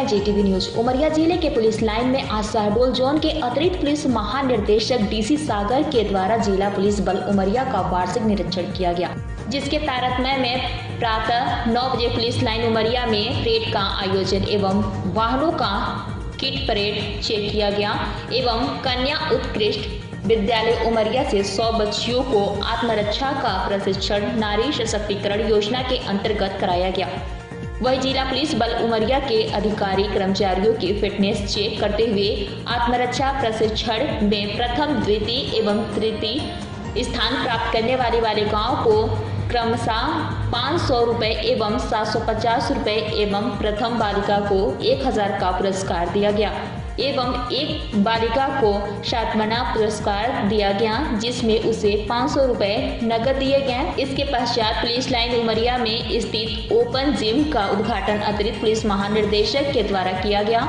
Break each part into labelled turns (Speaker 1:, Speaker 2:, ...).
Speaker 1: हैं JTV news. Umaria जिले के पुलिस लाइन में आज शहडोल जोन के अतिरिक्त पुलिस महानिदेशक DC सागर के द्वारा जिला पुलिस बल उमरिया का वार्षिक निरीक्षण किया गया, जिसके तारतम्य में प्रातः 9 बजे पुलिस लाइन उमरिया में परेड का आयोजन एवं वाहनों का किट परेड चेक किया गया एवं कन्या उत्कृष्ट विद्यालय उमरिया से 100 बच्चियों को आत्मरक्षा का प्रशिक्षण नारी सशक्तिकरण योजना के अंतर्गत कराया गया। वही जिला पुलिस बल उमरिया के अधिकारी कर्मचारियों की फिटनेस चेक करते हुए आत्मरक्षा प्रशिक्षण में प्रथम, द्वितीय एवं तृतीय स्थान प्राप्त करने वाली बालिकाओं को क्रमशः 500 रुपये एवं 750 रुपये एवं प्रथम बालिका को 1000 का पुरस्कार दिया गया एवं एक बालिका को शात्मना पुरस्कार दिया गया, जिसमें उसे 500 रुपये नकद दिए गए। इसके पश्चात पुलिस लाइन उमरिया में स्थित ओपन जिम का उद्घाटन अतिरिक्त पुलिस महानिदेशक के द्वारा किया गया।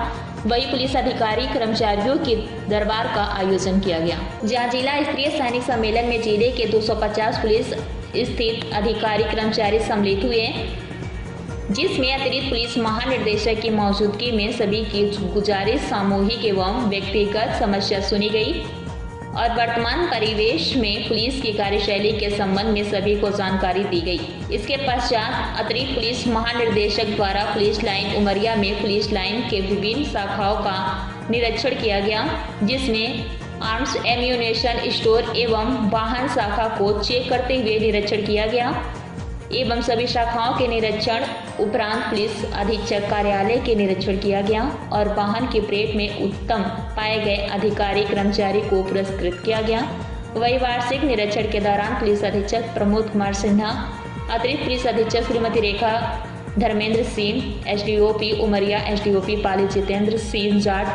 Speaker 1: वही पुलिस अधिकारी कर्मचारियों के दरबार का आयोजन किया गया, जहां जिला स्तरीय सैनिक सम्मेलन में जिले के 250 पुलिस स्थित अधिकारी कर्मचारी सम्मिलित हुए, जिसमें अतिरिक्त पुलिस महानिदेशक की मौजूदगी में सभी की गुजारिश, सामूहिक एवं व्यक्तिगत समस्या सुनी गई और वर्तमान परिवेश में पुलिस की कार्यशैली के संबंध में सभी को जानकारी दी गई। इसके पश्चात अतिरिक्त पुलिस महानिदेशक द्वारा पुलिस लाइन उमरिया में पुलिस लाइन के विभिन्न शाखाओं का निरीक्षण किया गया, जिसमें आर्म्स एम्यूनेशन स्टोर एवं वाहन शाखा को चेक करते हुए निरीक्षण किया गया एवं सभी शाखाओं के निरीक्षण उपरांत पुलिस अधीक्षक कार्यालय के निरीक्षण किया गया और वाहन की परेड में उत्तम पाए गए अधिकारी कर्मचारी को पुरस्कृत किया गया। वही वार्षिक निरीक्षण के दौरान पुलिस अधीक्षक प्रमोद कुमार सिन्हा, अतिरिक्त पुलिस अधीक्षक श्रीमती रेखा धर्मेंद्र सिंह, SDOP उमरिया, SDOP पाली जितेंद्र सिंह जाट,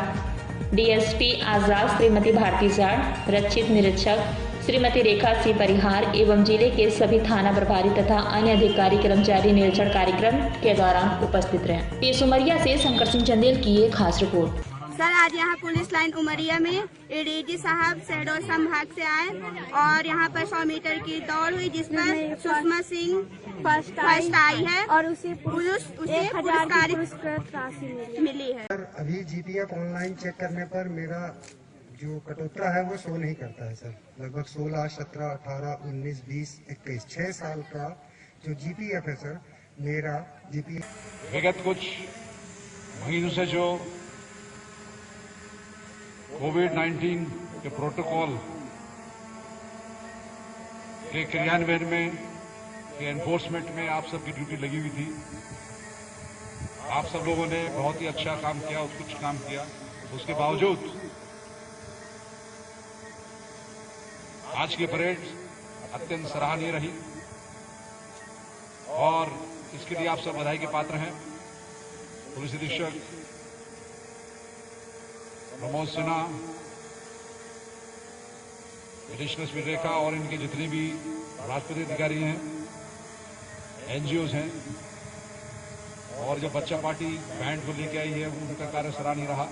Speaker 1: DSP आजाद श्रीमती भारती जाट, रक्षित निरीक्षक श्रीमती रेखा सिंह परिहार एवं जिले के सभी थाना प्रभारी तथा अन्य अधिकारी कर्मचारी निरीक्षण कार्यक्रम के दौरान उपस्थित रहे। पेश उमरिया से शंकर सिंह चंदेल की एक खास रिपोर्ट।
Speaker 2: सर, आज यहाँ पुलिस लाइन उमरिया में ADG साहब शहडोल संभाग से आए और यहाँ पर 100 मीटर की दौड़ हुई, जिसमें सुषमा सिंह फर्स्ट आई है और उसे पुरस्कार राशि मिली है।
Speaker 3: अभी GPF ऑनलाइन चेक करने पर मेरा जो कटौता है वो शो नहीं करता है सर। लगभग 16, 17, 18, 19, 20, 21 6 साल का जो GPF है सर, मेरा GPF
Speaker 4: विगत कुछ महीनों से जो कोविड-19 के प्रोटोकॉल के क्रियान्वयन में, के एनफोर्समेंट में आप सबकी ड्यूटी लगी हुई थी। आप सब लोगों ने बहुत ही अच्छा काम किया, उत्कृष्ट काम किया। उसके बावजूद आज की परेड अत्यंत सराहनीय रही और इसके लिए आप सब बधाई के पात्र हैं। पुलिस अधीक्षक प्रमोद सिन्हा, एडिशनल एसपी रेखा और इनके जितने भी राजपत्रित अधिकारी हैं, NGOs हैं और जो बच्चा पार्टी बैंड को लेके आई है, उनका कार्य सराहनीय रहा।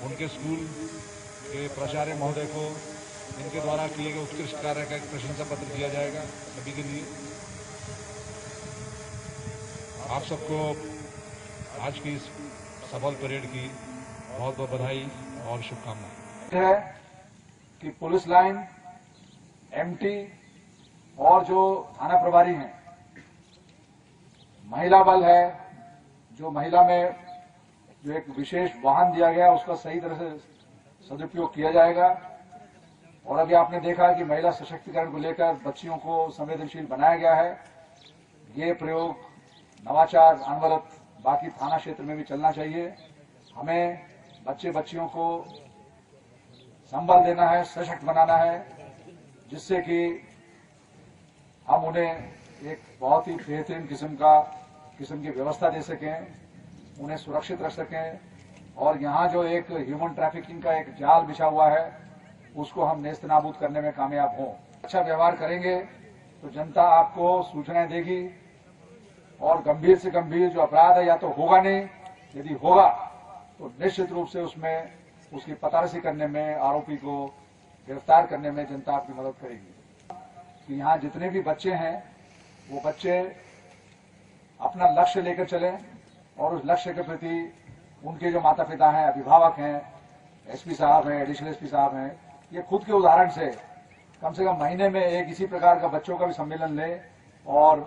Speaker 4: उनके स्कूल के प्राचार्य महोदय को इनके द्वारा किए गए उत्कृष्ट कार्य का एक प्रशंसा पत्र दिया जाएगा सभी के लिए। आप सबको आज की इस सफल परेड की बहुत बहुत बधाई और शुभकामनाएं।
Speaker 5: है कि पुलिस लाइन, MT और जो थाना प्रभारी हैं, महिला बल है, जो महिला में जो एक विशेष वाहन दिया गया उसका सही तरह से सदुपयोग किया जाएगा। और अभी आपने देखा कि महिला सशक्तिकरण को लेकर बच्चियों को संवेदनशील बनाया गया है। ये प्रयोग, नवाचार अनवरत बाकी थाना क्षेत्र में भी चलना चाहिए। हमें बच्चे बच्चियों को संबल देना है, सशक्त बनाना है, जिससे कि हम उन्हें एक बहुत ही बेहतरीन किस्म की व्यवस्था दे सकें, उन्हें सुरक्षित रख सकें और यहाँ जो एक ह्यूमन ट्रैफिकिंग का एक जाल बिछा हुआ है उसको हम नेस्तनाबूद करने में कामयाब हों। अच्छा व्यवहार करेंगे तो जनता आपको सूचनाएं देगी और गंभीर से गंभीर जो अपराध है या तो होगा नहीं, यदि होगा तो निश्चित रूप से उसमें उसकी पतारसी करने में, आरोपी को गिरफ्तार करने में जनता आपकी मदद करेगी। कि यहाँ जितने भी बच्चे हैं वो बच्चे अपना लक्ष्य लेकर चलें और उस लक्ष्य के प्रति उनके जो माता पिता हैं, अभिभावक हैं, एसपी साहब हैं, एडिशनल एसपी साहब हैं, ये खुद के उदाहरण से कम महीने में एक इसी प्रकार का बच्चों का भी सम्मेलन लें और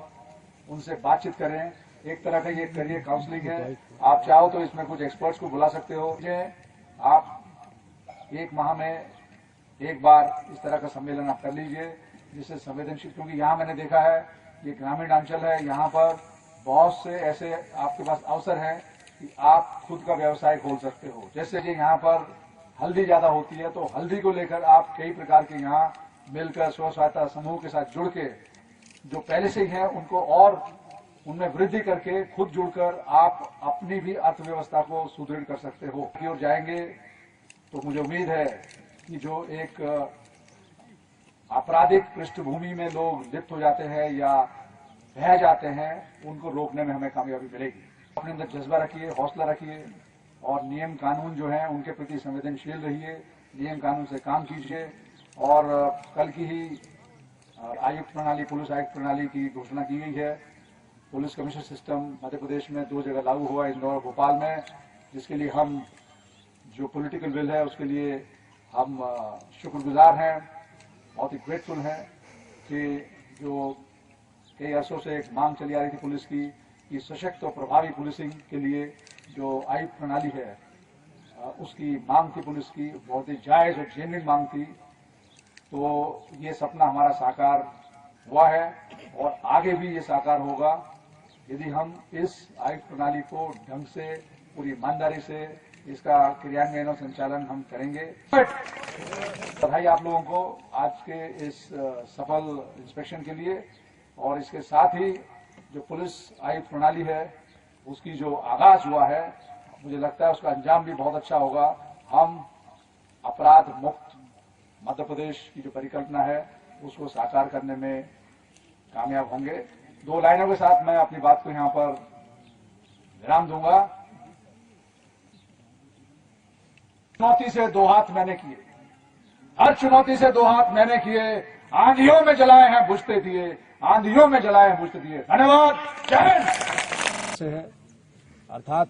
Speaker 5: उनसे बातचीत करें। एक तरह का ये करियर काउंसलिंग है। आप चाहो तो इसमें कुछ एक्सपर्ट्स को बुला सकते हो। आप एक माह में एक बार इस तरह का सम्मेलन आप कर लीजिए, जिससे संवेदनशील, क्योंकि यहाँ मैंने देखा है ये ग्रामीण अंचल है, यहाँ पर बहुत से ऐसे आपके पास अवसर हैं कि आप खुद का व्यवसाय खोल सकते हो। जैसे कि यहाँ पर हल्दी ज्यादा होती है, तो हल्दी को लेकर आप कई प्रकार के यहाँ मिलकर स्व सहायता समूह के साथ जुड़ के जो पहले से ही है उनको और उनमें वृद्धि करके खुद जुड़कर आप अपनी भी अर्थव्यवस्था को सुदृढ़ कर सकते हो। की ओर जाएंगे तो मुझे उम्मीद है कि जो एक आपराधिक पृष्ठभूमि में लोग लिप्त हो जाते हैं या बह जाते हैं, उनको रोकने में हमें कामयाबी मिलेगी। अपने अंदर जज्बा रखिए, हौसला रखिए और नियम कानून जो है उनके प्रति संवेदनशील रहिए, नियम कानून से काम कीजिए। और कल की ही आयुक्त प्रणाली, पुलिस आयुक्त प्रणाली की घोषणा की गई है। Police commission system Madhya Pradesh में 2 जगह लागू हुआ, इंदौर और भोपाल में, जिसके लिए हम जो पॉलिटिकल विल है उसके लिए हम शुक्रगुजार हैं, बहुत ही ग्रेटफुल हैं कि जो कई अर्सों से एक मांग चली आ रही थी पुलिस की कि सशक्त और प्रभावी पुलिसिंग के लिए जो आयुक्त प्रणाली है उसकी मांग थी पुलिस की, बहुत ही जायज और जेन्युइन मांग थी। तो ये सपना हमारा साकार हुआ है और आगे भी ये साकार होगा यदि हम इस आयुक्त प्रणाली को ढंग से, पूरी ईमानदारी से इसका क्रियान्वयन और संचालन हम करेंगे। बधाई आप लोगों को आज के इस सफल इंस्पेक्शन के लिए। और इसके साथ ही जो पुलिस आयुक्त प्रणाली है उसकी जो आगाज हुआ है, मुझे लगता है उसका अंजाम भी बहुत अच्छा होगा। हम अपराध मुक्त मध्य प्रदेश की जो परिकल्पना है उसको साकार करने में कामयाब होंगे। 2 लाइनों के साथ मैं अपनी बात को यहाँ पर विराम दूंगा। चुनौती से 2 हाथ मैंने किए, हर चुनौती से 2 हाथ मैंने किए, आंधियों में जलाए हैं बुझते दिए, आंधियों में जलाए हैं बुझते दिए। धन्यवाद। जय
Speaker 6: से है, अर्थात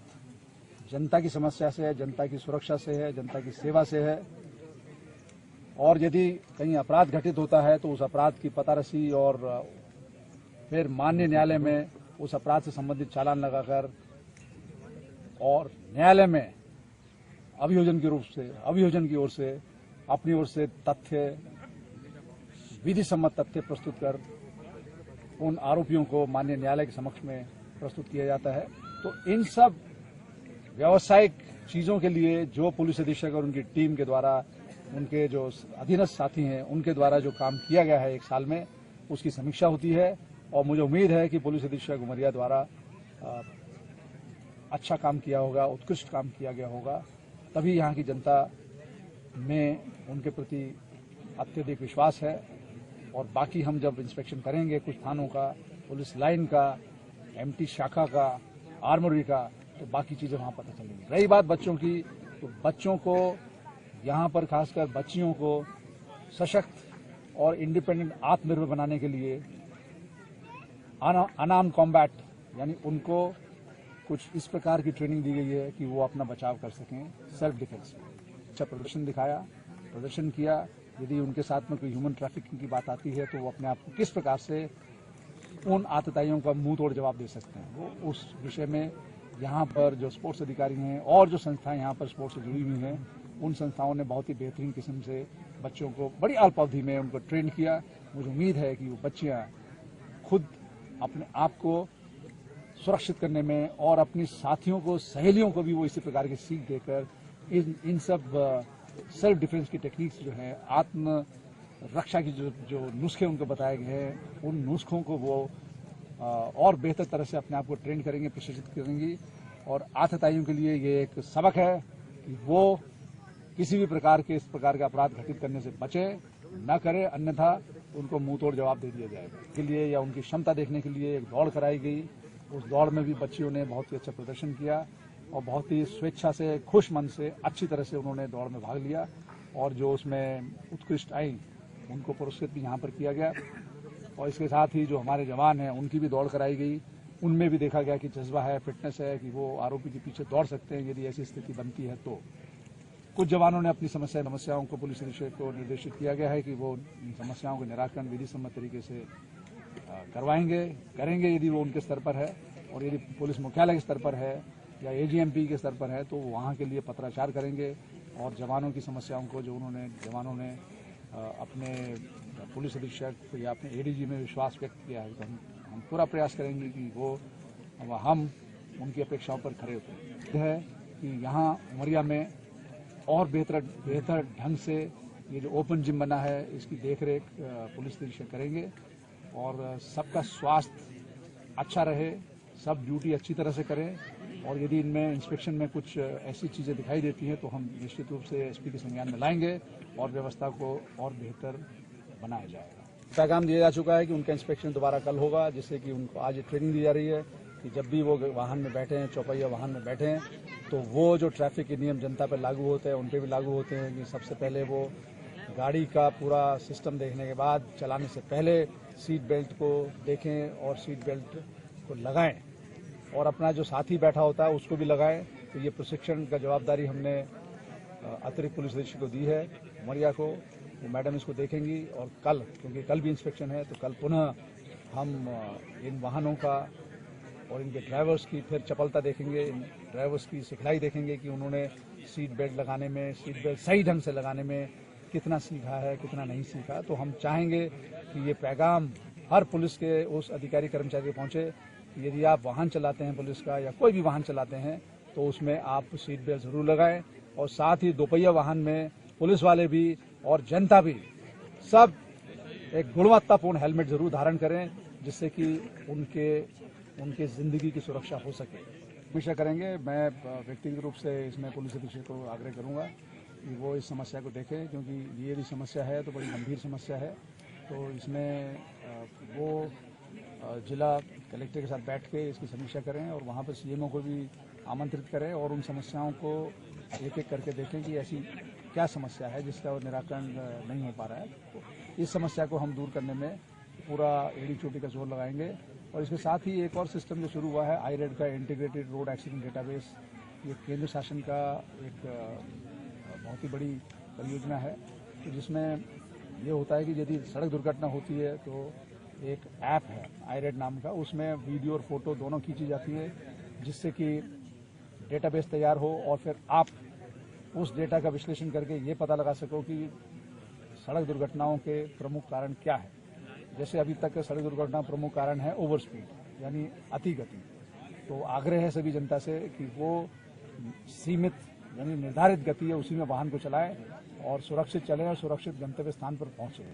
Speaker 6: जनता की समस्या से है, जनता की सुरक्षा से है, जनता की सेवा से है। और यदि कहीं अपराध घटित होता है तो उस अपराध की पतारसी और फिर माननीय न्यायालय में उस अपराध से संबंधित चालान लगाकर और न्यायालय में अभियोजन की ओर से अपनी ओर से तथ्य, विधि सम्मत तथ्य प्रस्तुत कर उन आरोपियों को माननीय न्यायालय के समक्ष में प्रस्तुत किया जाता है। तो इन सब व्यावसायिक चीजों के लिए जो पुलिस अधीक्षक और उनकी टीम के द्वारा, उनके जो अधीनस्थ साथी हैं उनके द्वारा जो काम किया गया है 1 साल में, उसकी समीक्षा होती है। और मुझे उम्मीद है कि पुलिस अधीक्षक उमरिया द्वारा अच्छा काम किया होगा, उत्कृष्ट काम किया गया होगा, तभी यहाँ की जनता में उनके प्रति अत्यधिक विश्वास है। और बाकी हम जब इंस्पेक्शन करेंगे कुछ थानों का, पुलिस लाइन का, एमटी शाखा का, आर्मरी का, तो बाकी चीजें वहां पता चलेंगी। रही बात बच्चों की, तो बच्चों को यहाँ पर खासकर बच्चियों को सशक्त और इंडिपेंडेंट आत्मनिर्भर बनाने के लिए अनआर्म्ड कॉम्बैट, यानी उनको कुछ इस प्रकार की ट्रेनिंग दी गई है कि वो अपना बचाव कर सकें, सेल्फ डिफेंस। अच्छा प्रदर्शन दिखाया, प्रदर्शन किया। यदि उनके साथ में कोई ह्यूमन ट्रैफिकिंग की बात आती है तो वो अपने आप को किस प्रकार से उन आतताइयों का मुंह तोड़ जवाब दे सकते हैं, वो उस विषय में यहाँ पर जो स्पोर्ट्स अधिकारी हैं और जो संस्थाएं यहाँ पर स्पोर्ट्स से जुड़ी हुई हैं, उन संस्थाओं ने बहुत ही बेहतरीन किस्म से बच्चों को बड़ी अल्प अवधि में उनको ट्रेन किया। मुझे उम्मीद है कि वो बच्चियाँ खुद अपने आप को सुरक्षित करने में और अपनी साथियों को, सहेलियों को भी वो इसी प्रकार की सीख देकर इन सब सेल्फ डिफेंस की टेक्निक्स जो है, आत्म रक्षा की जो नुस्खे उनको बताए गए हैं, उन नुस्खों को वो और बेहतर तरह से अपने आप को ट्रेन करेंगे, प्रशिक्षित करेंगी। और आतताइयों के लिए ये एक सबक है कि वो किसी भी प्रकार के इस प्रकार का अपराध घटित करने से बचे न करे, अन्यथा उनको मुंह तोड़ जवाब दे दिया जाएगा। के लिए या उनकी क्षमता देखने के लिए एक दौड़ कराई गई। उस दौड़ में भी बच्चियों ने बहुत ही अच्छा प्रदर्शन किया और बहुत ही स्वेच्छा से, खुश मन से, अच्छी तरह से उन्होंने दौड़ में भाग लिया। और जो उसमें उत्कृष्ट आई उनको पुरस्कृत भी यहाँ पर किया गया। और इसके साथ ही जो हमारे जवान हैं उनकी भी दौड़ कराई गई उनमें भी देखा गया कि जज्बा है, फिटनेस है कि वो आरोपी के पीछे दौड़ सकते हैं यदि ऐसी स्थिति बनती है तो। कुछ जवानों ने अपनी समस्याओं को पुलिस अधीक्षक को निर्देशित किया गया है कि वो इन समस्याओं का निराकरण विधि सम्मत तरीके से करेंगे यदि वो उनके स्तर पर है, और यदि पुलिस मुख्यालय के स्तर पर है या एजीएमपी के स्तर पर है तो वहाँ के लिए पत्राचार करेंगे और जवानों की समस्याओं को जो जवानों ने अपने पुलिस अधीक्षक या अपने एडीजी में विश्वास व्यक्त किया है तो हम पूरा प्रयास करेंगे कि हम उनकी अपेक्षाओं पर खरे उतरें। है कि यहाँ उमरिया में और बेहतर ढंग से ये जो ओपन जिम बना है इसकी देखरेख पुलिस अधीक्षक करेंगे और सबका स्वास्थ्य अच्छा रहे, सब ड्यूटी अच्छी तरह से करें, और यदि इनमें इंस्पेक्शन में कुछ ऐसी चीज़ें दिखाई देती हैं तो हम निश्चित रूप से एसपी के संज्ञान में लाएंगे और व्यवस्था को और बेहतर बनाया जाएगा। पैगाम दिया जा चुका है कि उनका इंस्पेक्शन दोबारा कल होगा, जिससे कि उनको आज ट्रेनिंग दी जा रही है कि जब भी वो वाहन में बैठे हैं, चौपहिया वाहन में बैठे हैं, तो वो जो ट्रैफिक के नियम जनता पर लागू होते हैं उन पर भी लागू होते हैं कि सबसे पहले वो गाड़ी का पूरा सिस्टम देखने के बाद चलाने से पहले सीट बेल्ट को देखें और सीट बेल्ट को लगाएं, और अपना जो साथी बैठा होता है उसको भी लगाएं। तो ये प्रशिक्षण का जवाबदारी हमने अतिरिक्त पुलिस अधीक्षक को दी है उमरिया को, वो मैडम इसको देखेंगी, और कल, क्योंकि कल भी इंस्पेक्शन है, तो कल पुनः हम इन वाहनों का और इनके ड्राइवर्स की फिर चपलता देखेंगे, इन ड्राइवर्स की सिखलाई देखेंगे कि उन्होंने सीट बेल्ट लगाने में, सीट बेल्ट सही ढंग से लगाने में कितना सीखा है, कितना नहीं सीखा। तो हम चाहेंगे कि ये पैगाम हर पुलिस के उस अधिकारी कर्मचारी को पहुंचे कि यदि आप वाहन चलाते हैं पुलिस का या कोई भी वाहन चलाते हैं तो उसमें आप सीट बेल्ट जरूर लगाएं, और साथ ही दोपहिया वाहन में पुलिस वाले भी और जनता भी सब एक गुणवत्तापूर्ण हेलमेट जरूर धारण करें, जिससे कि उनके जिंदगी की सुरक्षा हो सके। हमेशा करेंगे। मैं व्यक्तिगत रूप से इसमें पुलिस अधीक्षक को आग्रह करूंगा कि वो इस समस्या को देखें, क्योंकि ये यदि समस्या है तो बड़ी गंभीर समस्या है। तो इसमें वो जिला कलेक्टर के साथ बैठ के इसकी समीक्षा करें और वहाँ पर सीएमओ को भी आमंत्रित करें और उन समस्याओं को एक एक करके देखें कि ऐसी क्या समस्या है जिसका निराकरण नहीं हो पा रहा है। तो इस समस्या को हम दूर करने में पूरा एड़ी चोटी का जोर लगाएंगे। और इसके साथ ही एक और सिस्टम जो शुरू हुआ है आईरेड का, इंटीग्रेटेड रोड एक्सीडेंट डेटाबेस, ये केंद्र शासन का एक बहुत ही बड़ी परियोजना है, तो जिसमें ये होता है कि यदि सड़क दुर्घटना होती है तो एक ऐप है आईरेड नाम का, उसमें वीडियो और फोटो दोनों खींची जाती है, जिससे कि डेटाबेस तैयार हो और फिर आप उस डेटा का विश्लेषण करके ये पता लगा सको कि सड़क दुर्घटनाओं के प्रमुख कारण क्या है। जैसे अभी तक सड़क दुर्घटना प्रमुख कारण है ओवर स्पीड, यानी अति गति। तो आग्रह है सभी जनता से कि वो सीमित यानी निर्धारित गति है उसी में वाहन को चलाएं और सुरक्षित चलें और सुरक्षित गंतव्य स्थान पर पहुंचे।